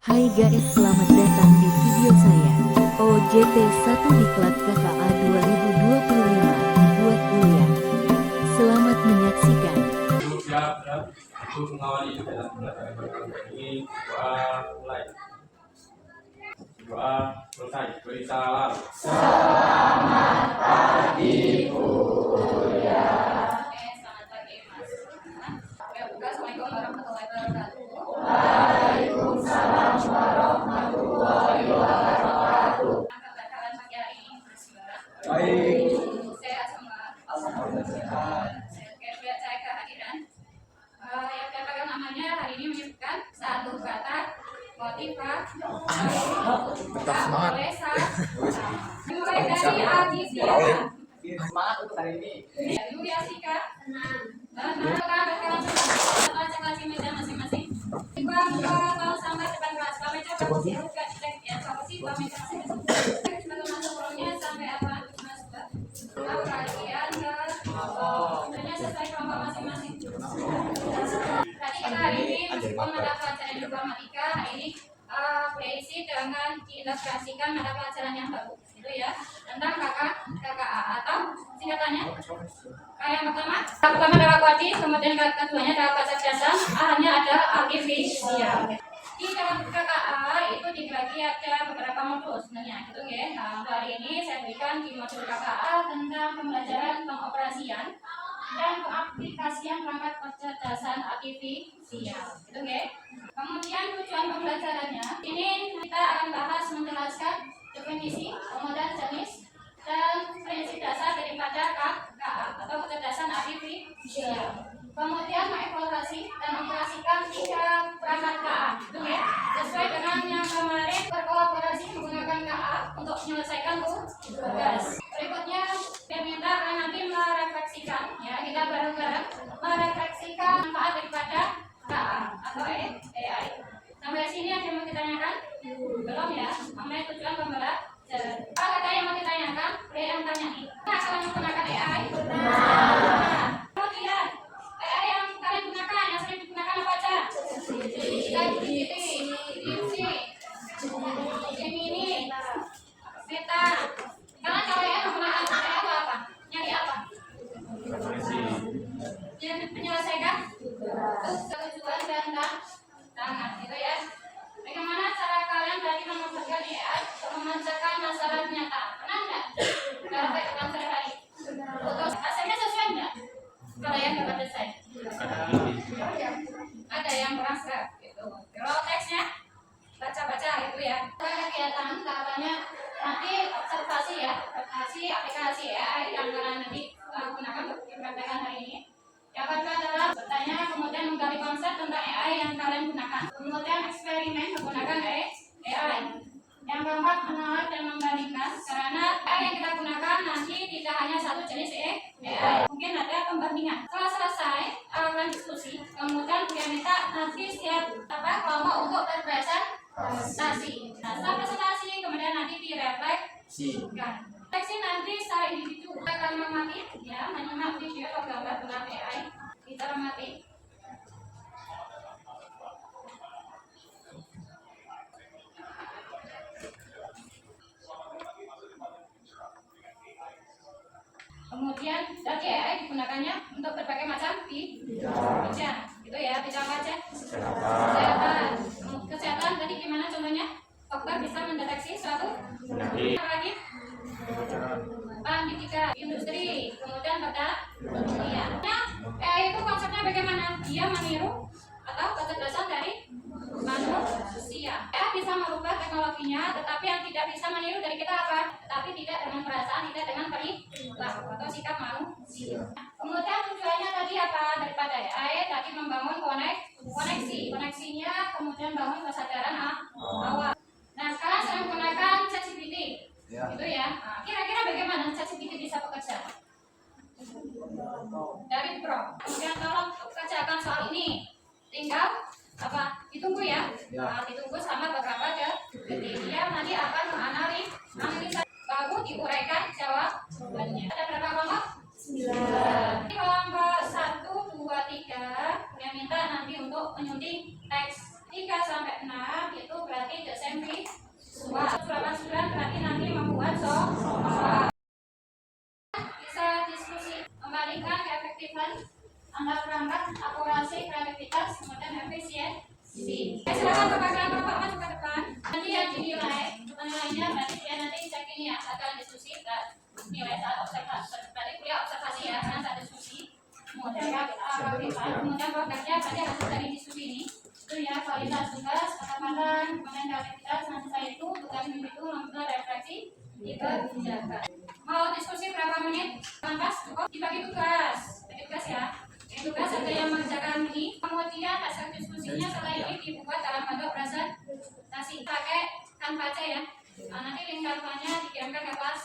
Hai guys, selamat datang di video saya. OJT 1 Diklat KKA 2025 buat kuliah. Selamat menyaksikan. Siap untuk mengawali dalam pelajaran ini. Doa mulai. Doa selesai. Beri salam. Selamat pagi Bu Kuliah. Selamat pagi Mas. Assalamualaikum warahmatullahi wabarakatuh. Waalaikumsalam warahmatullahi wabarakatuh. Apa kabar pagi hari ini Mas? Baik. Sehat semua. Alhamdulillah sehat. Lihat saya kehadiran. Yang katakan namanya hari ini menyebutkan satu kata motivasi. Tetap semangat. Mulai dari Aditya. Semangat untuk hari ini. Yulia Sika. Dan berkawan baca meja masing-masing. Kalau sampai depan kelas, Pak Meja posisi buka cek ya, posisi Pak Meja masing-masing. Masuk forumnya sampai apa? Mas Pak. Kalian hanya sesuai kelompok masing-masing. Tadi kita hari ini meskipun mata pelajaran informatika hari ini berisi dengan diilustrasikan mata pelajaran yang baru, gitu ya, tentang KKA atau singkatannya. Yang pertama adalah kuati, kemudian keduanya adalah kecerdasan, A-nya ada artifisial. Di dalam KKA itu dibagi ada beberapa modul sebenarnya, gitu ya. Nah, hari ini saya berikan di modul KKA tentang pembelajaran pengoperasian dan pengaplikasian perangkat kecerdasan artifisial, gitu ya. Kemudian tujuan pembelajarannya, ini kita akan bahas menjelaskan definisi, kemudian jenis dan prinsip dasar daripada KKA atau kecerdasan artifisial. Kemudian mengevaluasi dan mengoperasikan 3 perangkat KA, gitu ya. Sesuai dengan yang kemarin berkolaborasi menggunakan KA untuk menyelesaikan tugas. Berikutnya saya minta nanti merefleksikan, ya, kita bareng-bareng merefleksikan manfaat daripada KA atau AI. Sampai sini ada yang mau ditanyakan? Belum ya? Mengenai tujuan pembelajaran. Apa ada yang mau ditanyakan? Boleh yang tanya nih. Nah, kalian menggunakan AI? Nah, kemudian AI yang kalian gunakan, yang sering digunakan apa aja? ChatGPT, DeepSeek, Gemini, Meta. Kalian kalau yang menggunakan AI itu apa? Nyari apa? Menyelesaikan tujuan dan tantangan, gitu ya. Bagaimana cara kalian dari memanfaatkan AI untuk memecahkan masalah nyata? Pernah nggak? Praktek dalam sehari-hari. Hasilnya sesuai nggak? Kalau yang dapat desain. Ada yang merasa gitu. Kalau teksnya baca-baca gitu ya. Kegiatan katanya nanti observasi ya, observasi aplikasi AI yang kalian nanti gunakan untuk dipraktekkan hari ini. Yang kedua adalah bertanya, kemudian menggali konsep tentang AI yang kalian gunakan. Kemudian eksperimen menggunakan AI. Yang keempat, menolak dan membandingkan, karena AI yang kita gunakan nanti tidak hanya satu jenis AI. Mungkin ada pembandingan. Setelah selesai akan diskusi, kemudian dia minta nanti setiap kelompok untuk berpresentasi. Nah, setelah presentasi kemudian nanti direfleksikan. Refleksi nanti secara individu akan mengamati, ya, menyimak video atau gambar dengan AI. Kita amati. Kemudian dari AI digunakannya untuk berbagai macam bidang, gitu ya. Bidang aja. Kesehatan tadi gimana contohnya? Dokter bisa mendeteksi suatu penyakit. Lagi? Pendidikan, industri, kemudian pertanian. AI itu konsepnya bagaimana? Dia meniru atau kecerdasan dari manusia. AI bisa merubah teknologinya, tetapi yang tidak bisa meniru dari kita apa? Tetapi tidak dengan perasaan, tidak dengan perilaku atau sikap manusia. Kemudian tujuannya tadi apa? Daripada AI tadi membangun koneksinya, kemudian bangun kesadaran awal. Nah, sekarang saya menggunakan ChatGPT, gitu ya. Nah, kira-kira bagaimana ChatGPT bisa bekerja? Dari prompt, kemudian tolong kerjakan soal ini, tinggal apa? Ditunggu ya. Nah, ditunggu sama beberapa detik. Dia nanti akan menganalisa, baru diuraikan jawabannya. Ada berapa kelompok? 9. Kelompok 1, 2, 3 yang minta nanti untuk menyunting teks 3 sampai 6 itu berarti ya, saat kalian diskusi, nilai saat observasi, tadi kuliah observasi ya, karena saat diskusi, kemudian kemudian programnya pada hasil dari diskusi ini, itu ya kualitas tugas, kata-kata, kemudian kreativitas, nanti saya itu tugas minggu itu membuat refleksi, dikerjakan. Mau diskusi berapa menit? Lantas cukup dibagi tugas, ya. Tugas ada yang mengerjakan ini, kemudian hasil diskusinya setelah ini dibuat dalam bentuk presentasi pakai Canva aja ya. Nanti link Canva-nya dikirimkan ke kelas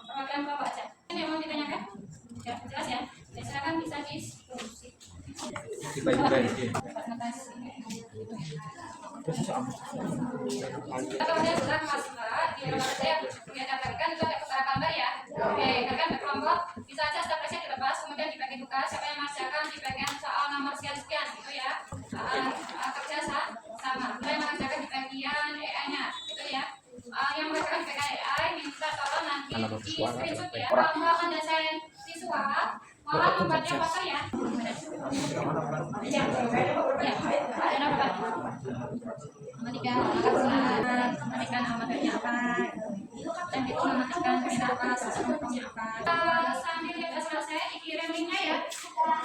program kelompok aja. Ini yang mau ditanyakan? Ya, jelas ya. Ya, silakan bisa diskusi. Kemudian sudah Mas di rumah saya punya gambarkan itu ada beberapa gambar ya. Oke, kalian berkelompok bisa aja step-nya dilepas kemudian dibagi tugas siapa yang mengerjakan di bagian soal nomor sekian gitu ya. Kerja sama. Mulai mengerjakan di bagian AI-nya gitu ya. Yang mengerjakan di bagian AI minta tolong nanti di screenshot ya. Kalau mau mendesain visual malah membuatnya foto ya. Ketika mengamatkan amatannya apa, dan itu mengamatkan kenapa sesuatunya apa. Sambil kita selesai dikirim linknya ya. Sudah,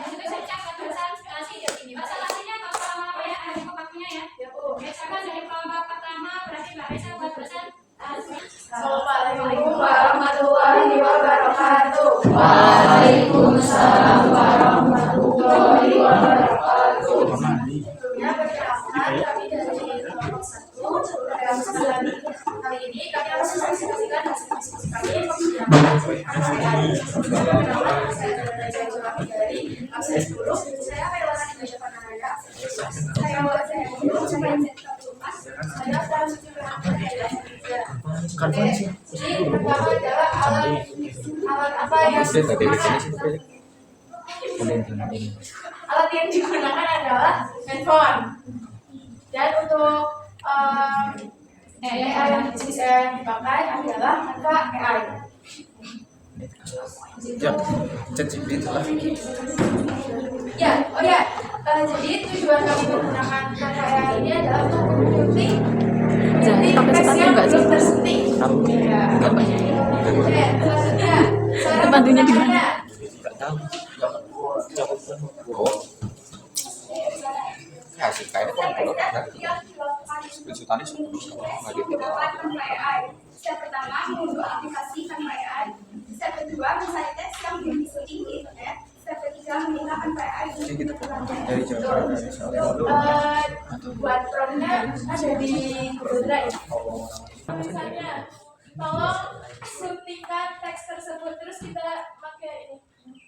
itu saya catat presentasi di sini. Presentasinya kalau lama ya ada kelompoknya ya. Biasakan dari kelompok pertama berarti Mbak Reza buat presentasi. Assalamualaikum warahmatullahi wabarakatuh. Waalaikumsalam warahmatullahi wabarakatuh. Kami dari kelompok 1 kali ini kami akan menyaksikan hasil diskusi kami dari absen 10. Saya Melani Indonesia Panaraya. Saya jadi pertama adalah alat apa yang alat yang digunakan adalah handphone. Dan untuk AI yang jenis AI yang dipakai adalah Canva AI. Ya, oh ya, jadi tujuan kami menggunakan Canva AI ini adalah untuk mengikuti teks yang belum tersenting. Selanjutnya, cara Bantunya di mana? Step pertama, mengunduh aplikasi Canva AI. Step kedua, mencari teks yang belum disetting di internet. Step ketiga, mengikat Canva AI buat promnya ada di Google Drive. Misalnya, tolong suntikan teks tersebut, terus kita pakai ini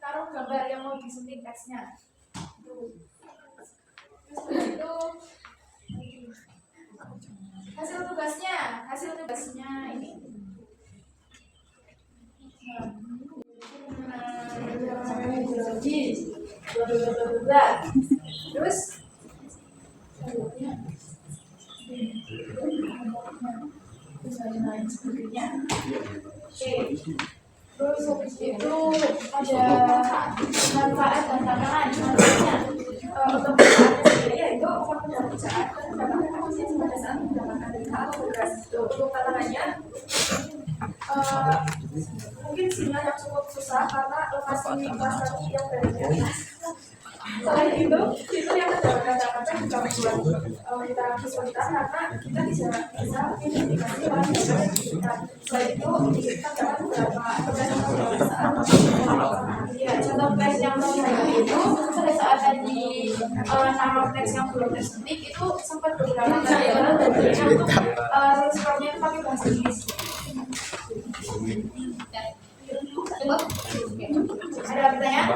taruh gambar yang mau disunting teksnya. Terus itu hasil tugasnya ini. Terus sebagainya. Oke. Terus habis itu ada manfaat dan tantangan. Manfaatnya untuk yaitu pekerjaan pada saat mendapatkan hak tugas. Untuk tantangannya mungkin sinyal yang cukup susah karena lokasi kelas kami yang berbeda. Selain itu yang mendapatkan catatan juga membuat kita kesulitan karena kita tidak bisa identifikasi orang yang berada di kita. Selain itu kita dapat beberapa saat contoh teks yang tadi itu pada saat tadi naruh teks yang belum tersentik itu sempat beberapa kali karena tentunya untuk responnya itu pakai bahasa Inggris. Ada pertanyaan?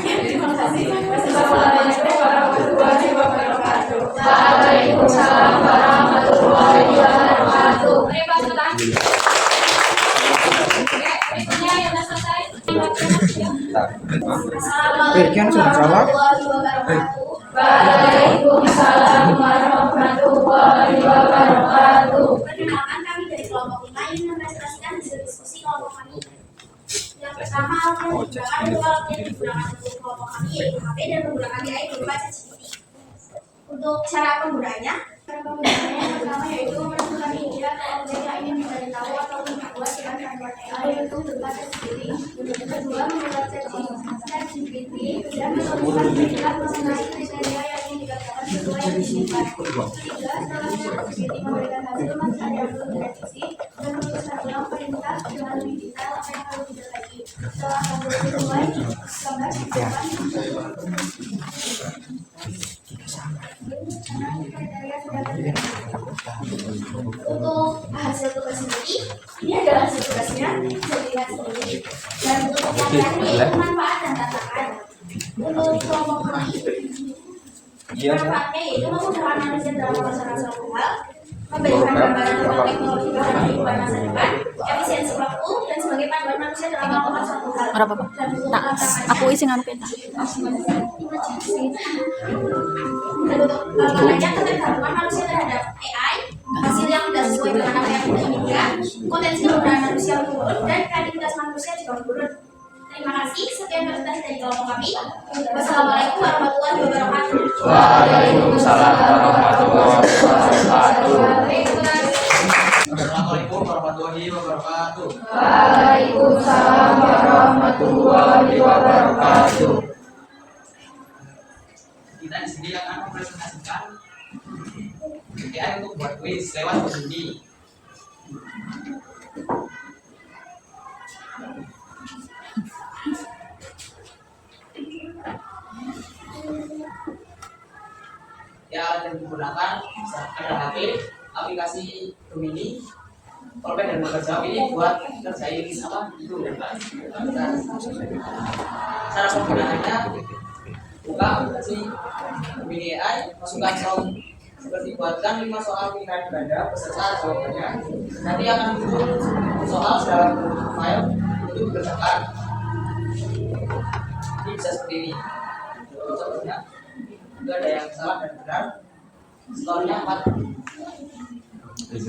Terima kasih. Assalamualaikum warahmatullahi wabarakatuh. Waalaikumsalam warahmatullahi wabarakatuh. Waalaikumsalam warahmatullahi wabarakatuh. Perkenalkan, kami dari kelompok 5 yang mempresentasikan hasil diskusi kelompok kami. Yang pertama, alat yang digunakan untuk kelompok kami yaitu HP dan menggunakan AI berupa ChatGPT. Untuk Untuk cara penggunaannya yang pertama yaitu menentukan ide atau objek yang ingin dicari tahu atau dibuat dengan bantuan AI untuk berbasis sendiri. Yang kedua, membuat ChatGPT dan menuliskan kriteria presentasi kriteria yang ingin dikatakan sesuai yang diinginkan. Ketiga, setelah ChatGPT memberikan hasil masih ada yang perlu direvisi dan menuliskan ulang perintah dengan lebih detail apa yang perlu diperbaiki. Setelah hasil sesuai, gambar untuk hasil tugas sendiri, ini adalah hasil tugasnya, bisa dilihat sendiri. Dan untuk penyampaian ini manfaat dan tantangan. Untuk kelompok ini, manfaatnya yaitu memudahkan manusia dalam melaksanakan suatu hal, memberikan gambaran tentang teknologi bahan kehidupan masa depan, efisiensi waktu, dan sebagai panduan manusia dalam melakukan suatu hal. Ora apa-apa. Tak, aku isi nganu peta. Dan untuk mengajak ketergantungan manusia terhadap AI, hasil yang tidak sesuai dengan apa yang kita inginkan, potensi penggunaan manusia menurun, dan kreativitas manusia juga menurun. Terima kasih, sekian presentasi dari kelompok kami. Wassalamualaikum warahmatullahi wabarakatuh. Waalaikumsalam warahmatullahi wabarakatuh. Assalamualaikum warahmatullahi wabarakatuh. Waalaikumsalam warahmatullahi wabarakatuh. Kita di sini akan mempresentasikan AI untuk buat kuis lewat Zoom. Ya, alat yang digunakan ada HP, aplikasi Gemini, pulpen dan buku jawab ini buat ngerjain apa itu. Cara penggunaannya, buka aplikasi Gemini AI, masukkan prompt seperti buatkan 5 soal pilihan ganda beserta jawabannya. Nanti akan muncul soal dalam file untuk dikerjakan. Ini bisa seperti ini. Contohnya, itu ada yang salah dan benar. Skornya 4. 5.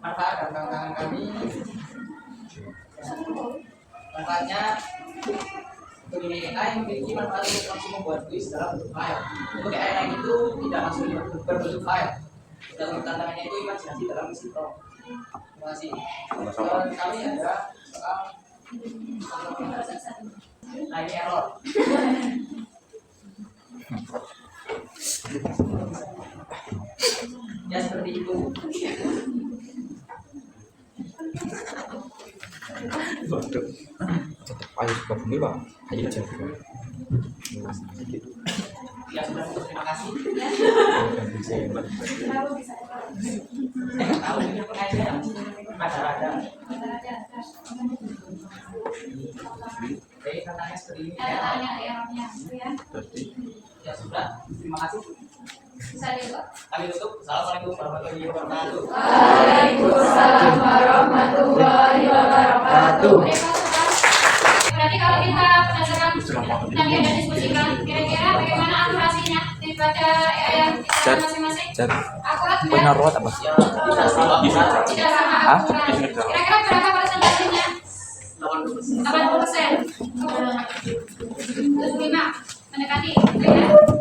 Manfaat dan tantangan kami. Manfaatnya, Gemini AI memiliki manfaat untuk langsung membuat kuis dalam bentuk file. Untuk AI lain itu tidak langsung berbentuk file. Dan untuk tantangannya itu imajinasi dalam isi prompt. Terima kasih. Kami ada soal nah ini error. Ya seperti itu. Ayo ke bumi bang, ayo jadi. Ya sudah cukup, terima kasih. Tahu ini pengajian ada. Oke, katanya seperti ini. Tanya errornya ya. Ya sudah, terima kasih. Bisa ditutup. Kami tutup. Assalamualaikum warahmatullahi wabarakatuh. Waalaikumsalam warahmatullahi wabarakatuh. Berarti kalau kita berdasarkan tadi ada diskusikan kira-kira bagaimana akurasinya daripada yang kita masing-masing. Akurat Benar ruwet apa? Ya, tidak sama. Tidak sama akurat. Kira-kira berapa persentasenya? 80%. 75 mendekati ya.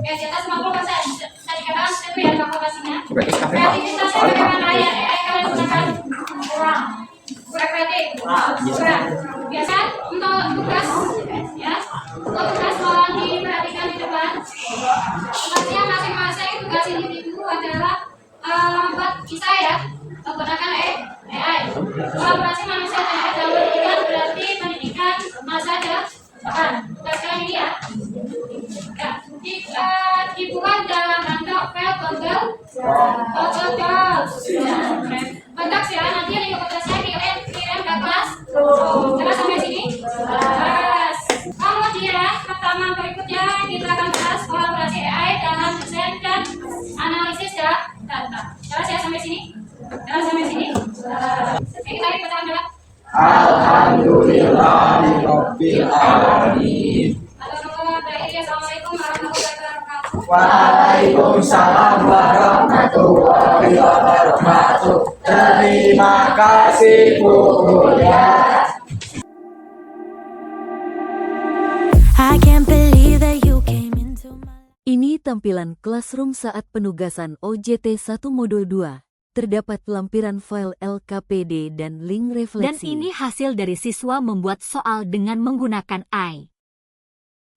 Di atas 50%. Tadi katakan itu ya kalkulasinya. Kreativitasnya bagaimana ya? AI kalian gunakan kurang kreatif. Kurang. Biasa untuk tugas ya. Untuk tugas mohon diperhatikan di depan. Tugasnya masing-masing tugas individu adalah membuat kisah ya. Menggunakan AI. Kolaborasi manusia dan dalam pendidikan berarti pendidikan masa depan. Tugas kalian ini ya. Dibuat dalam bentuk file Google Docs. Bentuk ya, nanti yang ikut saya kirim ke kelas. Jelas sampai sini? Jelas. Kemudian pertemuan berikutnya kita akan bahas kolaborasi AI dalam desain dan analisis data. Jelas ya sampai sini? Jelas sampai sini? Oke, kita bacakan dulu. Alhamdulillahirabbil alamin. Assalamualaikum warahmatullahi wabarakatuh. Waalaikumsalam warahmatullahi wabarakatuh. Terima kasih Bu Mulia. I can't believe that you came. Ini tampilan Classroom saat penugasan OJT 1 Modul 2. Terdapat lampiran file LKPD dan link Dan refleksi. ini hasil dari siswa membuat soal dengan menggunakan AI.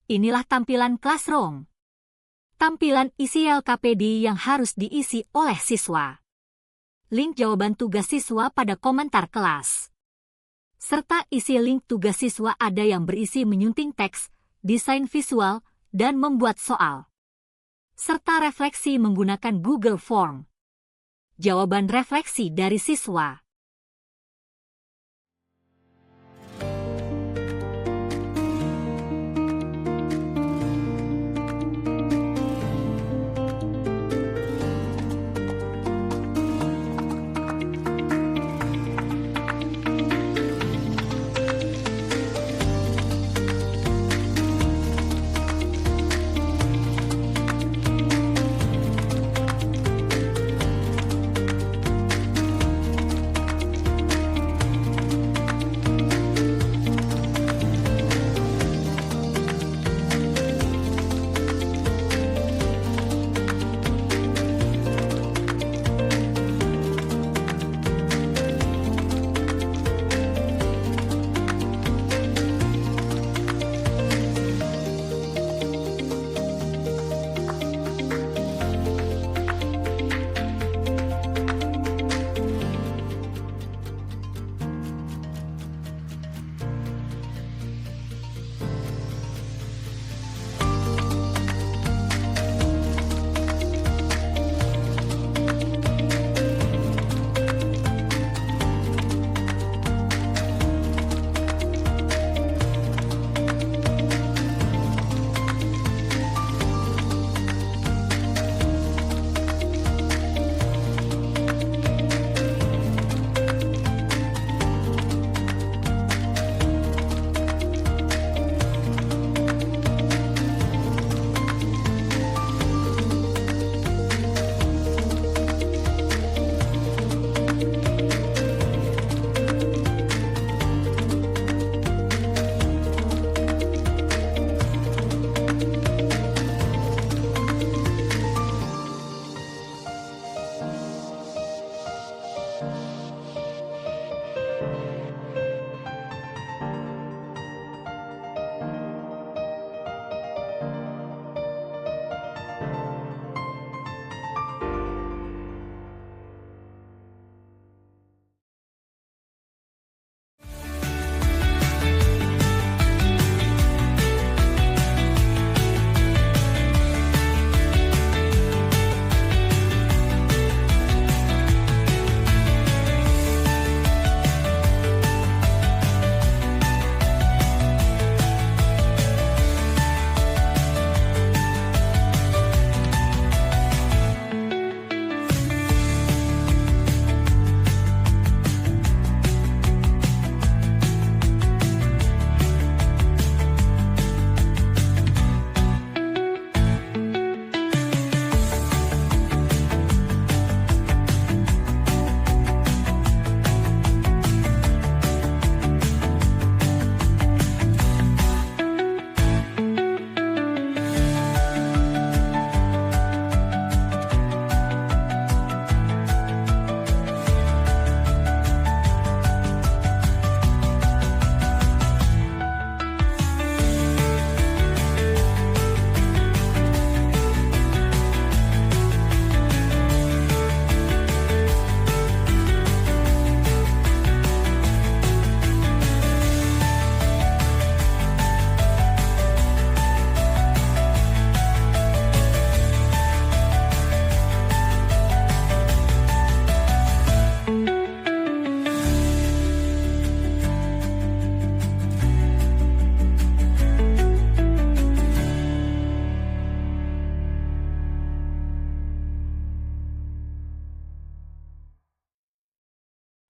Inilah tampilan Classroom. Tampilan isi LKPD yang harus diisi oleh siswa. Link jawaban tugas siswa pada komentar kelas. Serta isi link tugas siswa ada yang berisi menyunting teks, desain visual, dan membuat soal. Serta refleksi menggunakan Google Form. Jawaban refleksi dari siswa.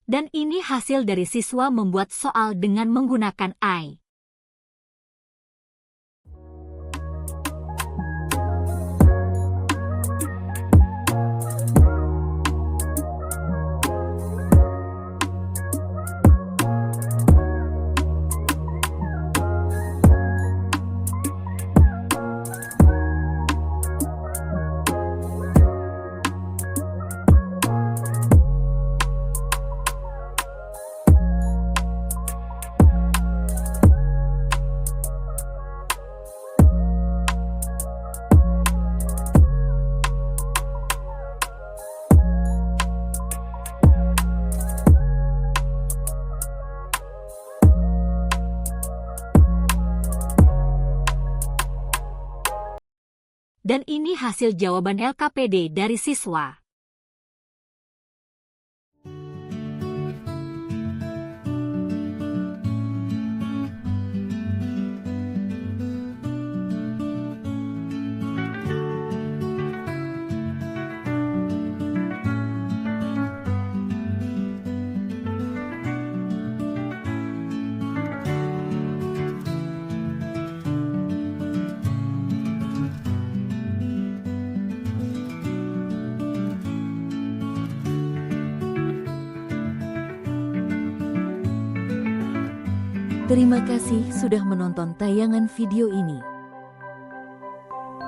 Dan ini hasil dari siswa membuat soal dengan menggunakan AI. Dan ini hasil jawaban LKPD dari siswa. Terima kasih sudah menonton tayangan video ini.